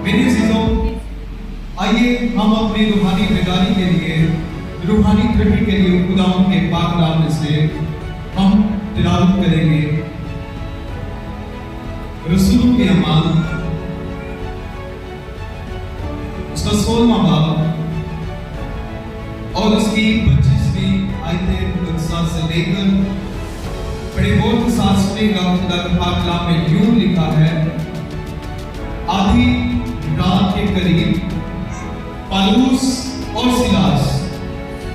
میرے عزیزوں، آئیے ہم اپنی روحانی بیداری کے لیے، روحانی ترقی کے لیے خداوند کے پاک کلام سے ہم تلاوت کریں گے رسولوں کے اعمال اس کا 16واں باب اور اس کی 25ویں آیت مقدسہ سے لے کر بڑے غور کے ساتھ سنیں گا۔ خدا کے پاک کلام میں یوں لکھا ہے، آدھی رات کے قریب پالوس اور سیلاس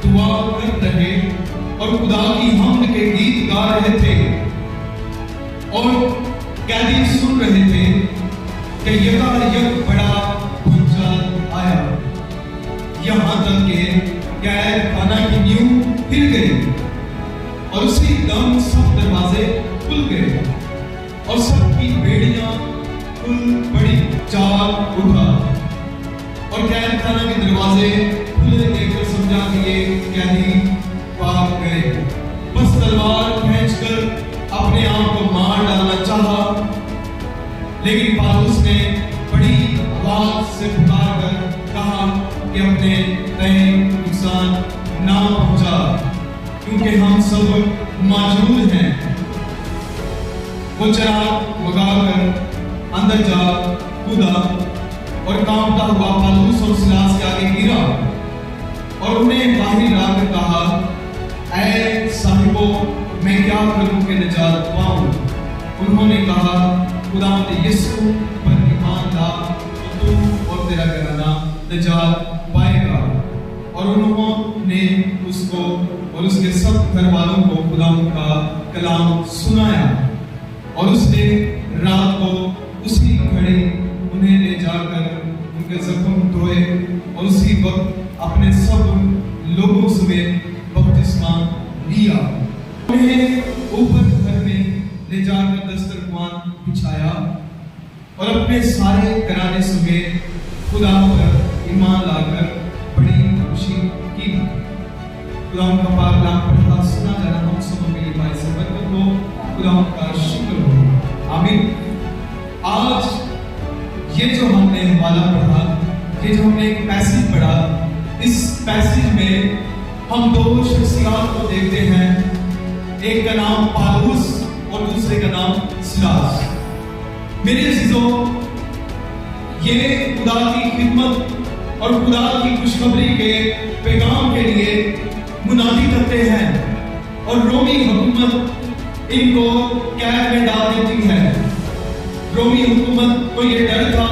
دعا کر رہے اور خدا کی حمد کے گیت گا رہے تھے، اور قیدی سن رہے تھے کہ یکایک بڑا بھونچال آیا، یہاں تک کہ قید خانہ کی نیو ہل گئی اور اسی دم سب دروازے کھل گئے اور سب کی بیڑیاں کھل پڑی۔ چال اٹھا اور قید خانہ کے دروازے کھلے دیکھ کر سمجھا کہ یہ قیدی بھاگ گئے، بس تلوار کھینچ کر اپنے آپ کو مار ڈالنا چاہا، لیکن پالوس نے بڑی آواز سے پکار کر کہا کہ اپنے تئیں نقصان نہ پہنچا، کیونکہ ہم سب موجود ہیں۔ وہ چراغ بگا کر اندر جا کودا اور کانپتا ہوا پالوس اور سیلاس کے آگے گرا اور انہیں باہر لا کر کہا، اے صاحبو، میں کیا کروں کہ نجات پاؤں؟ انہوں نے کہا، خداوند یسوع پر ایمان لا تو اور تیرا گھرانہ نجات پائے گا۔ اور انہوں نے اس کو اور اس کے سب گھر والوں کو خداوند کا کلام سنایا، اور اس نے رات کو اسی گھڑی انہیں لے جا کر ان کے زخم دھوئے اور اسی وقت اپنے سب لوگوں سمیت بپتسمہ لیا۔ انہیں اوپر گھر میں لے جا کر دسترخوان بچھایا اور اپنے سارے گھرانے سمیت خدا پر ایمان لا کر بڑی خوشی کی۔ خدا کا پاک کلام پڑھا سنا جانا ہم سب کے لیے باعث برکت ہو۔ خدا کا شکر ہو، آمین۔ آج یہ جو ہم نے حوالہ پڑھا، یہ جو ہم نے ایک پیسیج پڑھا، اس پیسیج میں ہم دو شخصیات کو دیکھتے ہیں، ایک کا نام پالوس اور دوسرے کا نام سیلاس۔ میرے عزیزوں، یہ خدا کی خدمت اور خدا کی خوشخبری کے پیغام کے لیے منادی کرتے ہیں، اور رومی حکومت ان کو قید میں ڈال دیتی ہے۔ رومی حکومت کو یہ ڈر تھا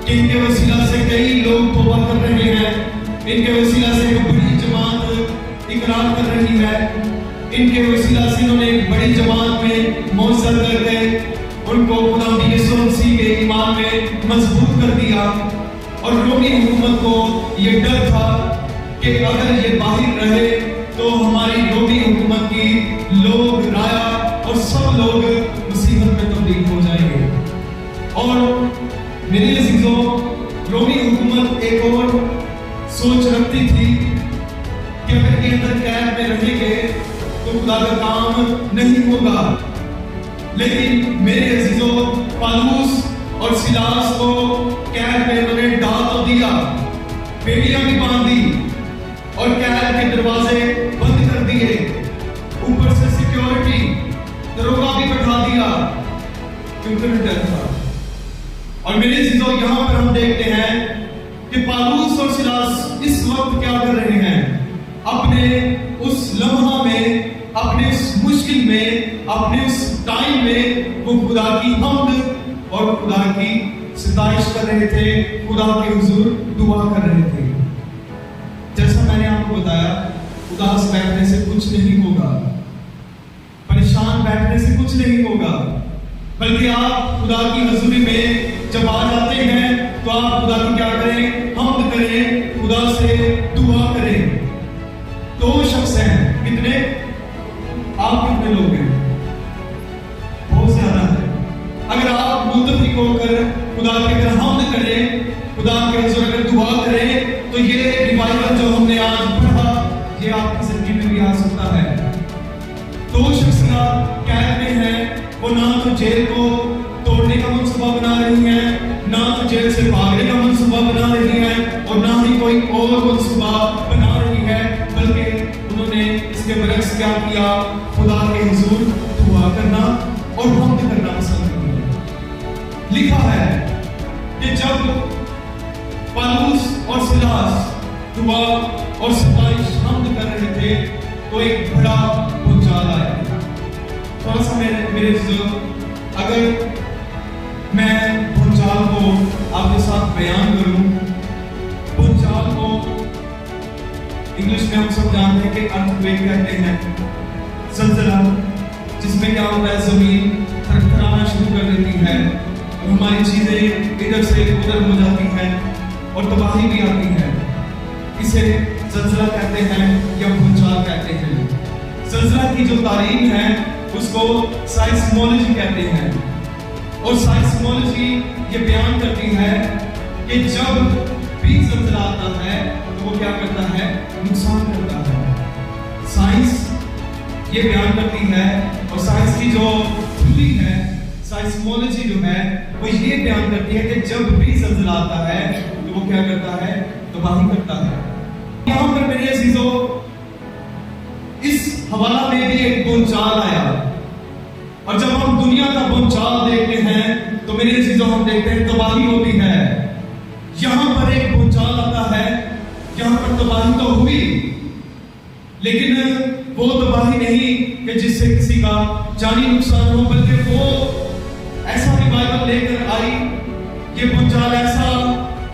کہ ان کے وسیلہ سے کئی لوگ توبہ کر رہے ہیں، ان کے وسیلہ سے ایک بڑی جماعت اقرار کر رہی ہے، ان کے وسیلہ سے انہوں نے ایک بڑی جماعت میں موثر کر کے ان کو خدا یسوع مسیح کے ایمان میں مضبوط کر دیا۔ اور رومی حکومت کو یہ ڈر تھا کہ اگر یہ باہر رہے تو ہماری رومی حکومت کی لوگ رایا اور سب لوگ مصیبت میں تبدیل ہو جائیں گے۔ اور میرے عزیزوں، رومی حکومت ایک اور سوچ رکھتی تھی کہ اگر یہ اندر قید میں رہیں گے تو خدا کا کام نہیں ہوگا، لیکن میرے عزیزوں، پالوس اور سیلاس کو قید میں انہوں نے ڈال تو دیا، بیڑیاں بھی باندھ دی اور قید کے دروازے بند کر دیے، اوپر سے سیکیورٹی دروگا بھی بٹھا دیا، کیونکہ ڈر تھا۔ اور میرے عزیزوں، یہاں پر ہم دیکھتے ہیں کہ پالوس اور سیلاس اس وقت کیا کر رہے ہیں، اپنے اس لمحہ میں، اپنے اس مشکل میں، اپنے اس ٹائم میں وہ خدا کی حمد اور خدا کی ستائش کر رہے تھے، خدا کے حضور دعا کر رہے تھے۔ جیسا میں نے آپ کو بتایا، اداس بیٹھنے سے کچھ نہیں ہوگا، پریشان بیٹھنے سے کچھ نہیں ہوگا، بلکہ آپ خدا کی حضوری میں جب آ جاتے ہیں تو آپ خدا کی کیا کریں؟ حمد کریں، خدا سے دعا کریں۔ دو شخص ہیں، کتنے؟ آپ کتنے لوگ ہیں؟ بہت زیادہ ہیں۔ اگر آپ متفق ہو کر خدا کے اگر حمد کریں، خدا کے حضور اگر دعا کریں، تو یہ ریوائول جو ہم نے آج پڑھا، یہ آپ کی زندگی میں بھی آ سکتا ہے۔ دو شخصیات قید میں ہیں، وہ نہ تو جیل کو توڑنے کا منصوبہ بنا رہی ہیں، نہ تو جیل سے بھاگنے کا منصوبہ بنا رہی ہے اور نہ ہی کوئی اور منصوبہ بنا رہی ہے، بلکہ انہوں نے اس کے برعکس کیا کیا، خدا کے حضور دعا کرنا اور حمد کرنا پسند کیا۔ لکھا ہے کہ جب پالوس اور سیلاس دعا اور ستائش حمد کر رہے تھے تو ایک بڑا بھونچال آیا۔ تھوڑا سا میرے اگر میں بھونچال کو آپ کے ساتھ بیان کروں، بھونچال کو انگلش میں ہم سب جانتے ہیں کہ ارتھکویک کہتے ہیں، زلزلہ، جس میں کیا ہوتا ہے زمین تھرتھرانا شروع کر دیتی ہے اور ہماری چیزیں ادھر سے ادھر ہو جاتی ہیں اور تباہی بھی آتی ہے۔ اسے زلزلہ کہتے ہیں یا بھونچال کہتے ہیں۔ زلزلہ کی جو تعلیم ہے اس کو سائسمولوجی کہتے ہیں، اور سائسمولوجی یہ بیان کرتی ہے کہ جب بھی زلزلہ آتا ہے تو وہ کیا کرتا ہے، نقصان کرتا ہے۔ سائنس یہ بیان کرتی ہے، اور سائنس کی جو تھیوری ہے، سائسمولوجی جو ہے وہ یہ بیان کرتی ہے کہ جب بھی زلزلہ آتا ہے تو وہ کیا کرتا ہے، تباہی کرتا ہے۔ یہاں پر میرے عزیزو اس حوالہ میں بھی ایک بھونچال آیا، اور جب ہم دنیا کا بھونچال دیکھتے ہیں تو میرے عزیزو ہم دیکھتے ہیں تباہی ہوتی ہے۔ یہاں پر ایک بھونچال آتا ہے، یہاں پر تباہی تو ہوئی، لیکن وہ تباہی نہیں کہ جس سے کسی کا جانی نقصان ہو، بلکہ وہ ایسا ریوائول لے کر آئی، یہ بھونچال ایسا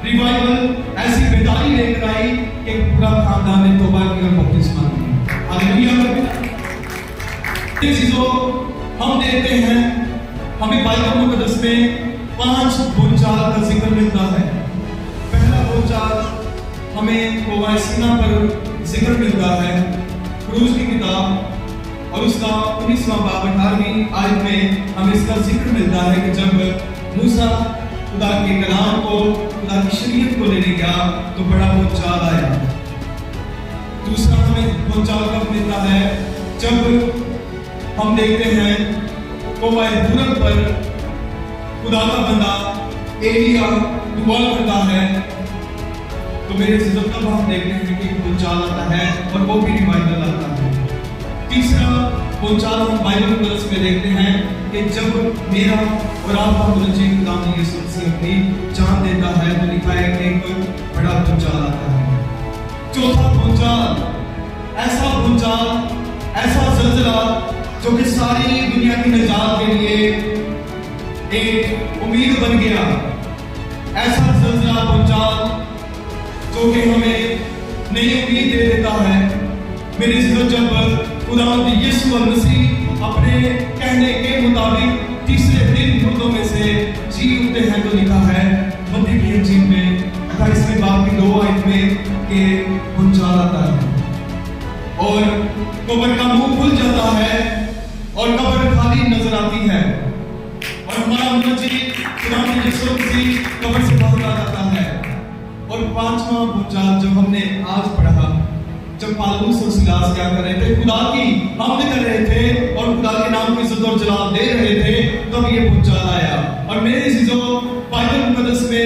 ریوائول، ایسی بیداری لے کر آئی کہ پورا خاندان نے توبہ کی اور بپتسمہ لی۔ ہاللیلویہ۔ یہ چیزوں ہم دیکھتے ہیں، ہمیں بائبل مقدس میں 5 بھونچال کا ذکر ملتا ہے۔ پہلا بھونچال ہمیں کوہ سینا پر ذکر ملتا ہے، خروج کی کتاب اور اس کا 19واں باب 18ویں آیت میں ہمیں اس کا ذکر ملتا ہے کہ جب موسیٰ خدا کے کلام کو، خدا کی شریعت کو لینے گیا تو بڑا بھونچال آیا۔ دوسرا ہمیں بھونچال کب ملتا ہے، جب ہم دیکھتے ہیں کوہ حرا پر خدا کا بندہ ایلیا دعا کرتا ہے، تو میرے عزیزو تب ہم دیکھتے ہیں کہ بھونچال آتا ہے اور وہ بھی ریوائول آتا ہے۔ تیسرا بھونچال ہم بائبل مقدس میں دیکھتے ہیں کہ جب میرا اور آپ کا مرجع خدا یسوع مسیح اپنی جان دیتا ہے تو لکھا ہے کہ ایک بڑا بھونچال آتا ہے۔ چوتھا بھونچال، ایسا زلزلہ جو کہ ساری دنیا کی نجات کے لیے ایک امید بن گیا، ایسا زلزلہ بھونچال جو کہ ہمیں نئی امید دے دیتا ہے۔ میرے عزیزو جب خداوند یسوع مسیح اپنے کہنے کے مطابق تیسرے دن مردوں میں سے جی اٹھتے ہیں تو لکھا ہے متی کی انجیل میں 28ویں باب کی 2 آیت میں کہ بھونچال آتا ہے اور قبر کا منہ کھل جاتا ہے اور قبر خالی نظر آتی ہے، اور ہمارا مرجع خداوند یسوع مسیح قبر سے باہر آ جاتا ہے۔ اور 5واں بھونچال جو ہم نے آج پڑھا، جب پالوس اور سیلاس کیا کر رہے تھے، خدا کی حمد کر رہے تھے اور خدا کے نام کی عزت اور جلال دے رہے تھے، تب یہ بھونچال آیا۔ اور میرے عزیزو بائبل مقدس میں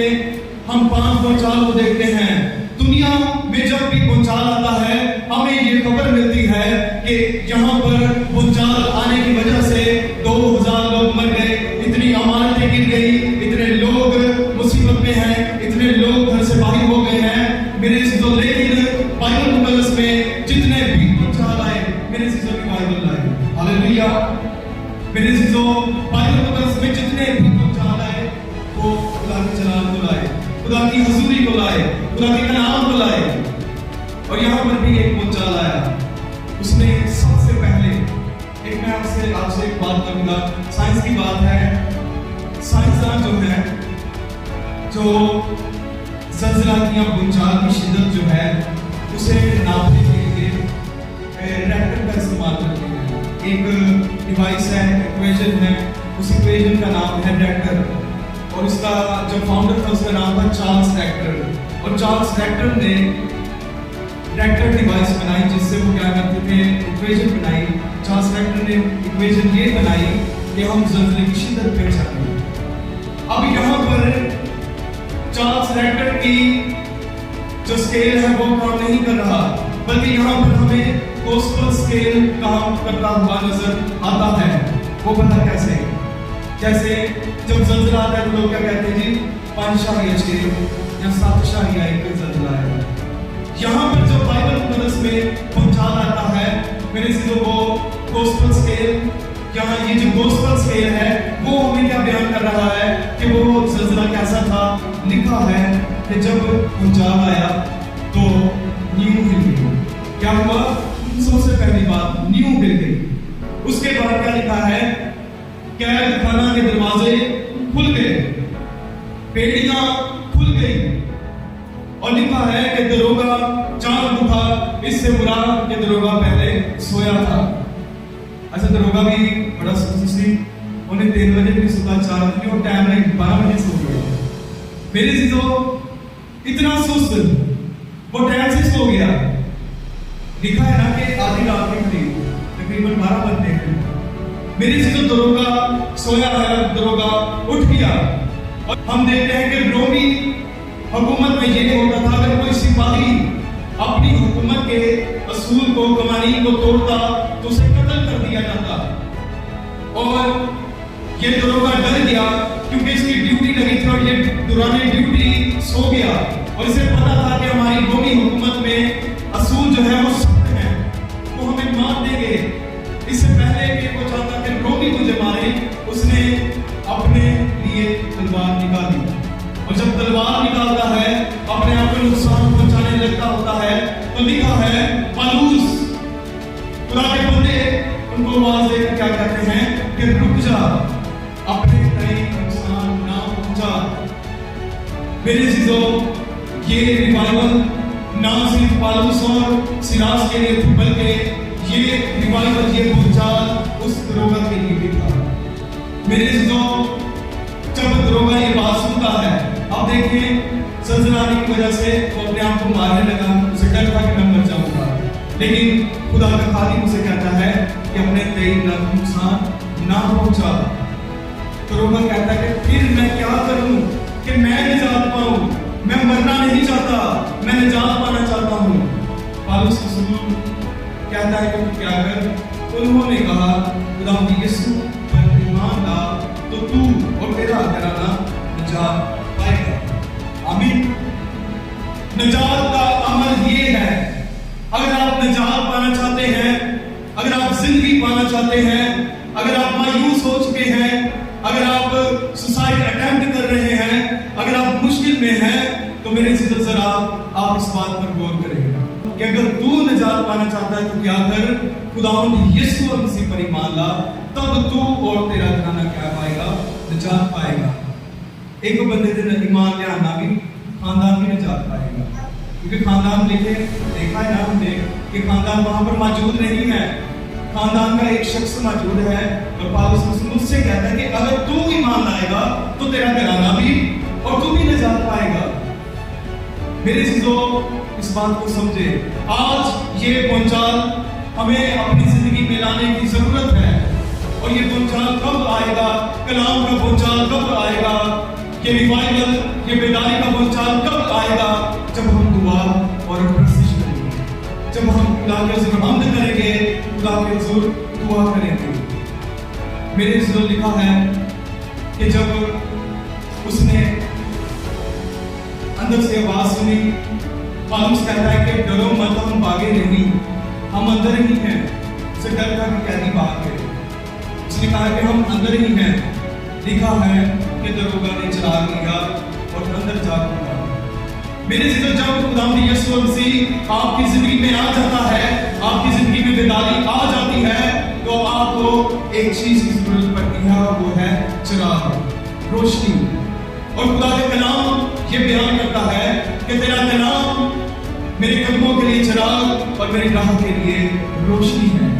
ہم 5 بھونچال کو دیکھتے ہیں۔ دنیا میں جب بھی بھونچال آتا ہے ہمیں یہ خبر ملتی ہے کہ یہاں پر بھونچال آنے کی وجہ سے 2000 لوگ مر گئے، اتنی عمارتیں گر گئی، اتنے لوگ مصیبت میں ہیں، اتنے لوگ گھر سے باہر ہو گئے ہیں۔ میرے عزیزو لیکن بائبل مقدس میں جتنے بھی بھونچال آئے، میرے عزیزو ریوائول آئے۔ ہاللیلویہ۔ میرے عزیزو بائبل مقدس میں جتنے بھی بھونچال آئے وہ خدا کے جلال کو لائے، خدا کی حضوری کو لائے، خدا کے کلام کو لائے۔ اور یہاں پر بھی ایک بھونچال آیا، اس نے سب سے پہلے میں آپ سے ایک بات کروں گا، سائنس کی بات ہے۔ سائنسدان جو ہے جو زلزلہ کی یا بھونچال کی شدت جو ہے اسے ناپنے کے لیے ریکٹر کا استعمال کرتے ہیں۔ ایک ڈیوائس ہے، ایکویشن ہے، اس ایکویشن کا نام ہے ریکٹر، اور اس کا جو فاؤنڈر تھا اس کا نام تھا چارلس ریکٹر۔ اور چارلس ریکٹر نے ریکٹر ڈیوائس بنائی جس سے وہ کیا کرتے تھے، ایکویشن بنائی۔ چارلس ریکٹر نے ایکویشن یہ بنائی کہ ہم زلزلے کی شدت پہچانیں۔ اب یہاں پر चार्ल्स रेक्टर की जो स्केल है वो काम नहीं कर रहा, बल्कि यहाँ पर हमें गोस्पेल स्केल काम करता हुआ नजर आता है। वो पता कैसे? जैसे जब ज़लज़ला आता है तो लोग क्या कहते हैं जी, 5.6 या 7.1 ज़लज़ला है। यहाँ पर जो बाइबल मुक़द्दस में पहुंचा आता है मेरे चीजों को गोस्पेल स्केल, यहाँ ये जो गोस्पेल स्केल है वो हमें क्या बयान कर रहा है कि वो ज़लज़ला कैसा था। लिखा है कि जब भूचाल आया तो नींव हिल गई। क्या हुआ? सबसे पहली बात नींव हिल गई। उसके बाद क्या लिखा है? कैद खाना के दरवाजे खुल गए, पेड़ियां खुल गई, और लिखा है कि दरोगा जाग उठा। इससे बुरा कि दरोगा पहले सोया था। अच्छा, दरोगा भी बड़ा सुस्ती, उन्हें 3 बजे भी सुबह 4 बजे और टाइम नहीं, 12 बजे सो गया। मेरे चीजों इतना सुस्त, वो टाइम से सो गया। लिखा है ना कि आधी रात के करीब तकरीबन 12 बजते हैं। मेरे चीजों दरोगा सोया है, दरोगा उठ गया। और हम देखते हैं कि रोमी हुकूमत में ये होता था, अगर कोई सिपाही अपनी हुकूमत के असूल को, कवानीन को तोड़ता तो उसे कत्ल कर दिया जाता। और ये दरोगा डर गया क्योंकि इसकी ड्यूटी लगी थी और ये दौरान ड्यूटी सो गया, और इसे पता था कि हमारी रोमी हुकूमत में असूल जो है वो सख्त है, वो हमें मार देंगे। इससे पहले कि वो चाहता कि रोमी मुझे मारे, उसने अपने लिए तलवार निकाली, और जब तलवार निकालता है अपने आप को नुकसान पहुंचाने लगता होता है, तो लिखा है पालूस खुदा के बंदे उनको आवाज देकर क्या कहते हैं कि रुक जा, अपने कहीं नुकसान ना पहुंचा। मेरे चीजों ये रिवाइवल ना सिर्फ पालूस और सिराज के लिए थी, बल्कि ये रिवाइवल, ये भूचाल उस दरोगा के लिए भी था। मेरे चीजों जब दरोगा ये बात सुनता है, अब देखिए ज़लज़लाने की वजह से वो अपने आप को मारने लगा, उसे डर था कि मैं मर जाऊंगा, लेकिन खुदा का खादिम उसे कहता है कि अपने कई नुकसान ना पहुंचा। दरोगा कहता है कि फिर मैं क्या करूं कि मैं निजात पाऊं, मैं मरना नहीं चाहता, मैं निजात पाना चाहता हूं। पालूस रसूल कहता है कि क्या कर? उन्होंने कहा खुदा यीशु पर ईमान ला तो तू और तेरा घराना निजात पाएगा। आमीन। निजात का अमल ये है, अगर आप निजात पाना चाहते हैं, अगर आप जिंदगी पाना चाहते हैं, अगर आप मायूस हो चुके हैं, अगर आप सुसाइड अटेम्प्ट कर रहे हैं, अगर आप मुश्किल में हैं, तो मेरे से जरा आप इस बात पर गौर करें कि अगर तू निजात पाना चाहता है तो क्या कर? खुदावंद यीशु और मसीह पर ईमान ला, तब तू और तेरा घराना क्या पाएगा? निजात पाएगा। एक बंदे ने ईमान ले आना भी खानदान भी निजात पाएगा, क्योंकि खानदान देखा है ना हमने कि खानदान वहां पर मौजूद नहीं है, खानदान का एक शख्स मौजूद है। और पालूस मुझसे कहता है कि अगर तू ईमान लाएगा तो तेरा घराना भी और तू भी निजात पाएगा। मेरे चीजों इस बात को समझे, आज ये भूचाल हमें अपनी जिंदगी में लाने की जरूरत है। और ये भूचाल कब आएगा? कलाम का भूचाल कब आएगा? ये रिवाइवल, ये बेदारी का भूचाल कब आएगा? जब हम दुआ और प्रशिश करेंगे, जब हम खुदा के हुजूर हमद करेंगे, खुदा के हुजूर दुआ करेंगे। मेरे इसमें लिखा है कि जब उसने अंदर से आवाज सुनी, पालूस कहता है कि डरो मत, हम भागे नहीं, हम अंदर ही हैं। उसे डर था कि कैदी भाग गए, उसने कहा कि हम अंदर ही हैं। लिखा है कि दरोगा ने चिराग लिया और अंदर जा पड़ा। मेरे से जब खुदावंद यीशु मसीह आपकी जिंदगी में आ जाता है, आपकी जिंदगी में बेदारी आ जाती है, तो आपको एक चीज की जरूरत पड़ती है, और वो है चिराग, रोशनी। और खुदा का कलाम ये बयान करता है कि तेरा कलाम मेरे कदमों के लिए चिराग और मेरी राह के लिए रोशनी है।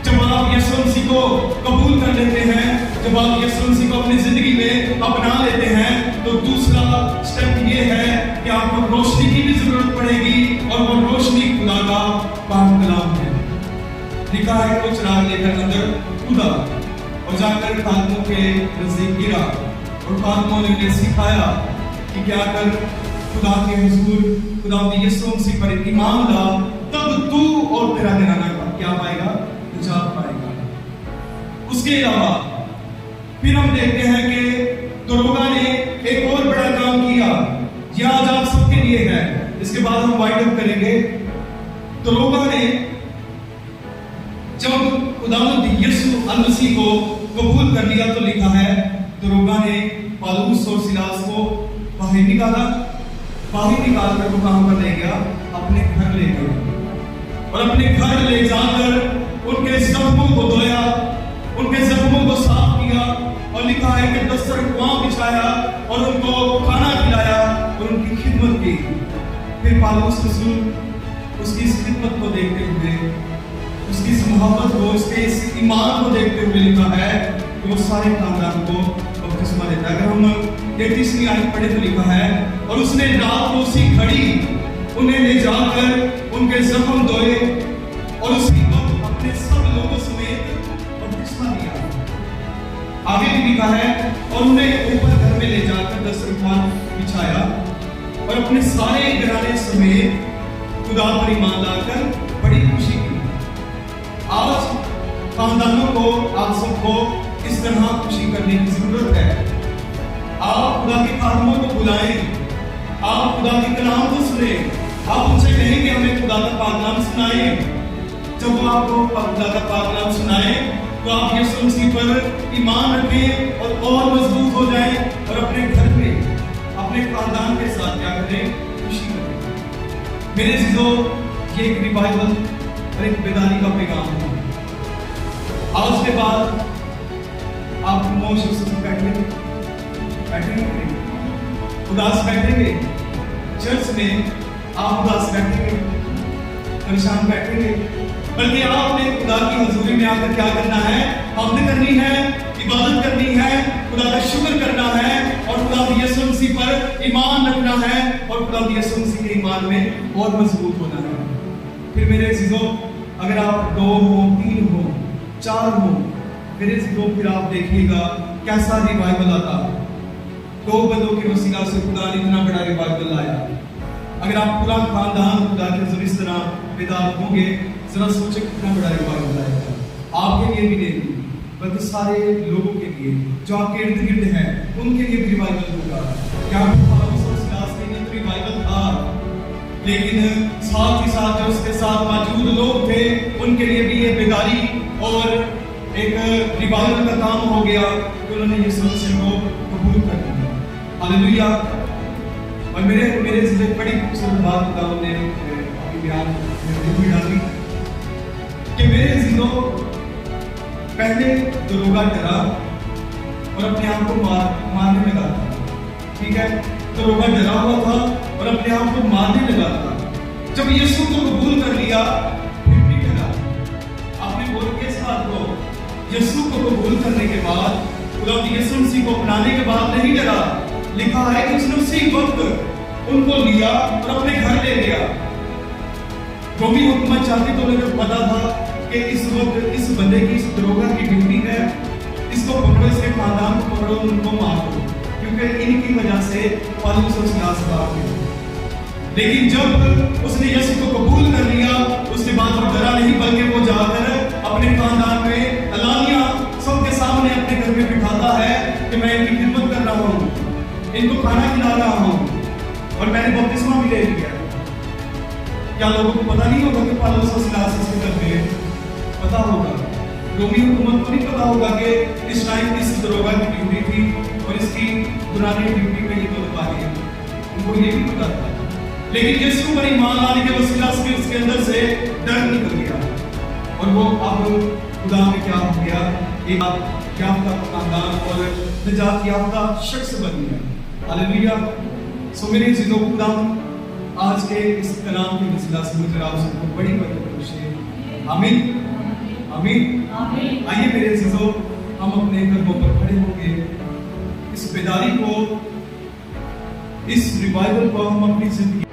जब आप यीशु मसीह को कबूल कर लेते हैं, जब आप यीशु मसीह को अपनी जिंदगी में अपना लेते हैं, तो दूसरा स्टेप ये है कि आपको रोशनी की भी जरूरत पड़ेगी, और वो रोशनी खुदा का पाक कलाम है। लिखा है वो चिराग लेकर अंदर कूदा और जाकर खादमों के नजदीक गिरा, और खादमों ने उन्हें सिखाया कि क्या कर खुदा के हुजूर खुदा यीशु मसीह पर ईमान ला, तब तू और तेरा घराना क्या पाएगा, निजात पाएगा। उसके अलावा फिर हम देखते हैं कि दरोगा ने एक और बड़ा काम किया, यह आज आप सबके लिए है, इसके बाद हम वाइंड अप करेंगे। दरोगा ने जब खुदावंद यीशु मसीह को कबूल कर लिया तो लिखा है दरोगा ने पौलुस और सिलास को बाहर निकाला। बाहर निकाल कर वो कहां पर ले गया, अपने घर ले गया और अपने घर ले जाकर उनके जख्मों को धोया, उनके जख्मों को साफ किया और लिखा है कि दस्तरख्वां बिछाया और उनको खाना खिलाया और उनकी खिदमत की। फिर पौलुस रसूल उसकी इस खिदमत को देखते हुए, उसकी इस मोहब्बत को, उसके इस ईमान को देखते हुए लिखा है कि वो सारे खानदान को बपतिस्मा देता है। अगर हम 33वीं आयत पढ़े तो लिखा है और उसने रात को उसी घड़ी उन्हें ले जाकर उनके जख्म धोए और उसी वक्त अपने सब लोगों समेत बपतिस्मा लिया। आगे भी लिखा है और उन्हें ऊपर घर में ले जाकर दस्तरख्वां बिछाया और अपने सारे घराने समेत खुदा पर ईमान लाकर बड़ी खुशी की। आज खानदानों को, आप सबको इस तरह खुशी करने की जरूरत है। आप खुदा के खादमों को बुलाएं, आप खुदा के कलाम को सुने, आप उनसे कहें कि हमें खुदा का पाक कलाम सुनाएं। जब वो आपको खुदा का पाक कलाम सुनाएं तो आप यीशु मसीह पर ईमान रखें और मजबूत हो जाएं और अपने घर में, अपने खानदान के साथ क्या करें, खुशी करें। मेरे अज़ीज़ों, ये एक रिवाइवल और एक बेदारी का पैगाम है। आज के बाद आप मोश से बैठेंगे, उदास बैठेंगे, चर्च में आप उदास बैठेंगे, परेशान बैठेंगे, बल्कि आपने खुदा की हजूरी में आकर क्या करना है, हमद करनी है, इबादत करनी है, खुदा का शुक्र करना है और खुदा यीशु मसीह पर ईमान रखना है और खुदा यीशु मसीह के ईमान में और मजबूत होना है। फिर मेरे अज़ीज़ों, अगर आप 2 हो, 3 हो, 4 हो, मेरे अज़ीज़ों, फिर आप देखिएगा कैसा रिवाइवल आता। 2 बंदों के वसीला से खुदा ने इतना बड़ा रिवाइवल लाया। अगर आप पूरा खानदान खुदा के जरिए इस तरह बेदार होंगे, जरा सोचें कितना बड़ा रिवाइवल लाएगा। आपके लिए भी नहीं, बल्कि सारे लोगों के लिए जो आपके इर्द गिर्द हैं, उनके लिए भी रिवाइवल होगा। क्या पौलुस और सिलास के लिए तो रिवाइवल था, लेकिन साथ ही साथ जो उसके साथ मौजूद लोग थे, उनके लिए भी ये बेदारी और एक रिवाइवल का काम हो गया कि उन्होंने यीशु मसीह को कबूल कर लिया। हालेलुया। और मेरे से बड़ी खूबसूरत बात खुदा ने अभी बयान में डाली कि मेरे अज़ीज़ों, पहले दरोगा डरा और अपने आप को मारने लगा था। ठीक है, दरोगा डरा हुआ था और अपने आप को मारने लगा था। जब यीशु को कबूल कर लिया फिर भी डरा। आपने बोल के इस बात को, यीशु को कबूल करने के बाद, खुदा यीशु मसीह को अपनाने के बाद नहीं डरा। लिखा है कि उसने उसी वक्त उनको लिया और अपने घर ले गया। रोमी हुकूमत चाहती तो उन्हें पता था कि इस वक्त इस बंदे की, इस दरोगा की ड्यूटी है, इसको पकड़ो, इसके खानदान को पकड़ो, उनको मार दो, क्योंकि इनकी वजह से पौलुस और सिलास बाहर गए। लेकिन जब उसने यीशु को कबूल कर लिया, उसके बाद वो डरा नहीं, बल्कि वो जाकर अपने खानदान में अलानिया सबके सामने अपने घर में बिठाता है कि मैं इनकी खिदमत कर रहा हूँ, इनको खाना खिला रहा हूँ और मैंने बपतिस्मा भी ले लिया। क्या लोगों को पता नहीं होगा कि पौलुस और सिलास इसके घर में? पता होगा। रोमी हुकूमत को नहीं पता होगा कि इस टाइम इस दरोगा की ड्यूटी थी और इसकी पुरानी ड्यूटी में ये तो लगा है, उनको ये भी पता था। लेकिन यीशु पर ईमान लाने के वसीला से उसके अंदर से डर निकल गया और वो अब खुदा में क्या हो गया, एक याफ्ता खानदान और निजात याफ्ता शख्स बन गया। हालेलुया। सो मेरे अज़ीज़ों, खुदा आज के इस कलाम के वसीला से मुझे आप सबको बड़ी बरकत बख्शे। आमीन, आमीन, आमीन। आइए मेरे अज़ीज़ों, हम अपने कदमों पर खड़े होंगे, इस बेदारी को, इस रिवाइवल को हम अपनी जिंदगी